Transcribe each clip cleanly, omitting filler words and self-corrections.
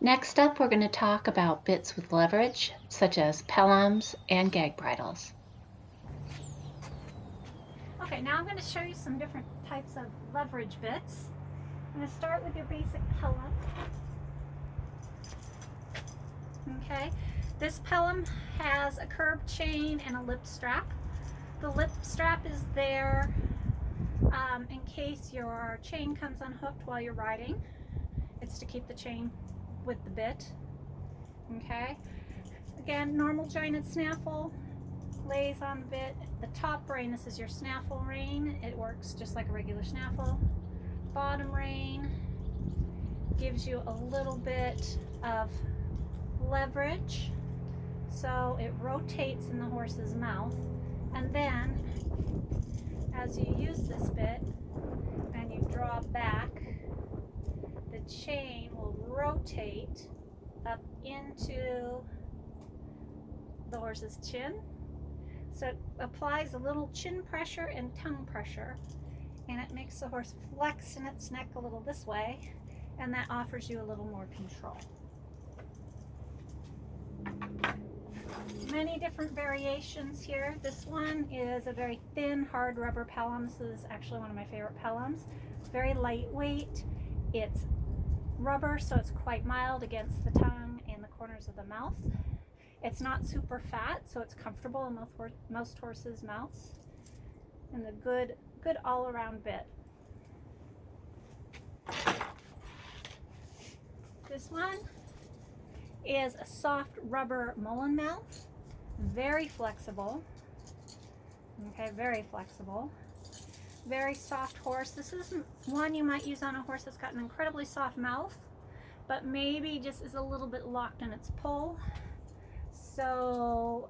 Next up, we're going to talk about bits with leverage, such as pellums and gag bridles. Okay, now I'm going to show you some different types of leverage bits. I'm going to start with your basic pelham. Okay, this pelham has a curved chain and a lip strap. The lip strap is there in case your chain comes unhooked while you're riding. It's to keep the chain with the bit. Okay, again, normal jointed snaffle lays on the bit. The top rein, this is your snaffle rein. It works just like a regular snaffle. Bottom rein gives you a little bit of leverage, so it rotates in the horse's mouth, and then as you use this bit and you draw back, the chain will rotate up into the horse's chin. So it applies a little chin pressure and tongue pressure, and it makes the horse flex in its neck a little this way, and that offers you a little more control. Many different variations here. This one is a very thin, hard rubber pelham. This is actually one of my favorite pelhams. Very lightweight. It's rubber, so it's quite mild against the tongue and the corners of the mouth. It's not super fat, so it's comfortable in most horses' mouths. And a good all-around bit. This one is a soft rubber mullen mouth, very flexible. Okay, very flexible. Very soft horse. This is one you might use on a horse that's got an incredibly soft mouth, but maybe just is a little bit locked in its pull. So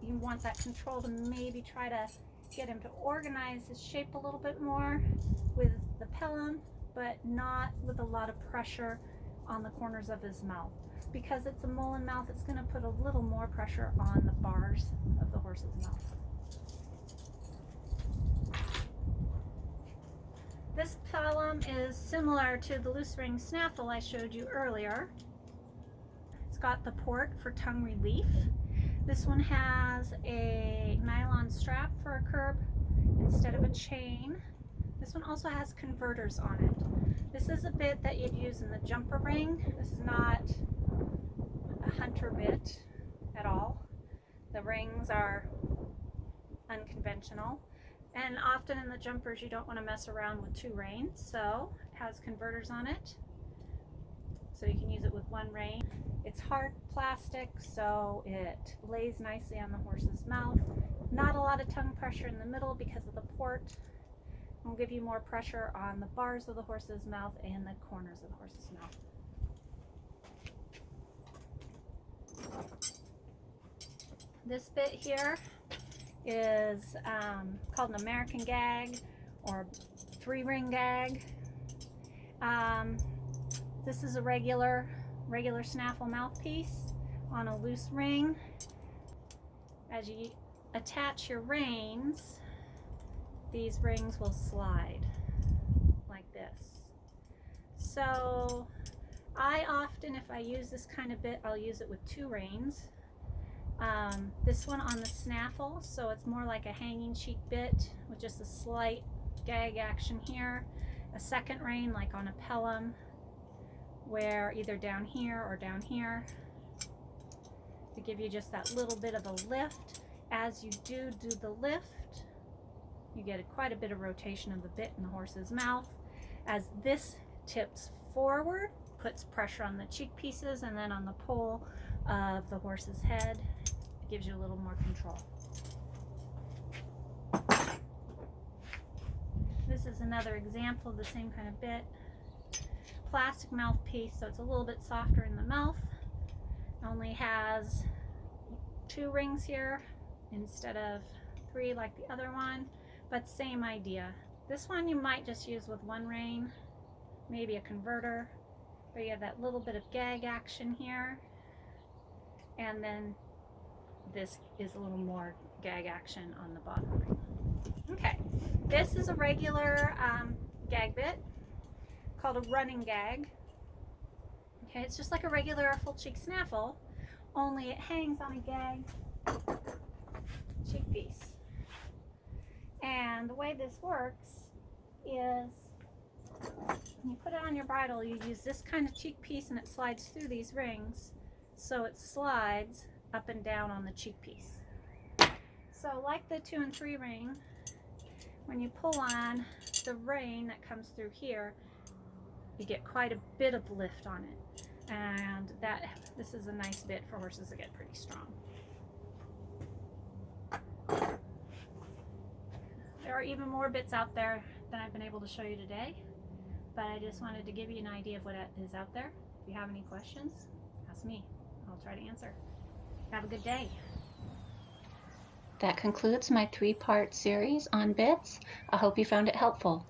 you want that control to maybe try to get him to organize his shape a little bit more with the pelham, but not with a lot of pressure on the corners of his mouth. Because it's a mullen mouth, it's going to put a little more pressure on the bars of the horse's mouth. This pelham is similar to the loose ring snaffle I showed you earlier. It's got the port for tongue relief. This one has a nylon strap for a curb instead of a chain. This one also has converters on it. This is a bit that you'd use in the jumper ring. This is not a hunter bit at all. The rings are unconventional. And often in the jumpers you don't want to mess around with two reins, so it has converters on it. So you can use it with one rein. It's hard plastic, so it lays nicely on the horse's mouth. Not a lot of tongue pressure in the middle because of the port. It will give you more pressure on the bars of the horse's mouth and the corners of the horse's mouth. This bit here is called an American gag or 3-ring gag. This is a regular snaffle mouthpiece on a loose ring. As you attach your reins, these rings will slide like this. So I often, if I use this kind of bit, I'll use it with 2 reins. This one on the snaffle, so it's more like a hanging cheek bit with just a slight gag action here. A second rein like on a pelham, where either down here or down here to give you just that little bit of a lift. As you do the lift, you get quite a bit of rotation of the bit in the horse's mouth. As this tips forward, puts pressure on the cheek pieces and then on the pole of the horse's head. It gives you a little more control. This is another example of the same kind of bit. Plastic mouthpiece, so it's a little bit softer in the mouth. Only has 2 rings here instead of 3 like the other one, but same idea. This one you might just use with 1 rein, maybe a converter, but you have that little bit of gag action here, and then this is a little more gag action on the bottom ring. Okay, this is a regular gag bit called a running gag. Okay, it's just like a regular full cheek snaffle, only it hangs on a gag cheek piece. And the way this works is when you put it on your bridle, you use this kind of cheek piece and it slides through these rings, so it slides up and down on the cheek piece. So like the 2 and 3 ring, when you pull on the ring that comes through here, you get quite a bit of lift on it. And this is a nice bit for horses that get pretty strong. There are even more bits out there than I've been able to show you today, but I just wanted to give you an idea of what is out there. If you have any questions, ask me. I'll try to answer. Have a good day. That concludes my 3-part series on bits. I hope you found it helpful.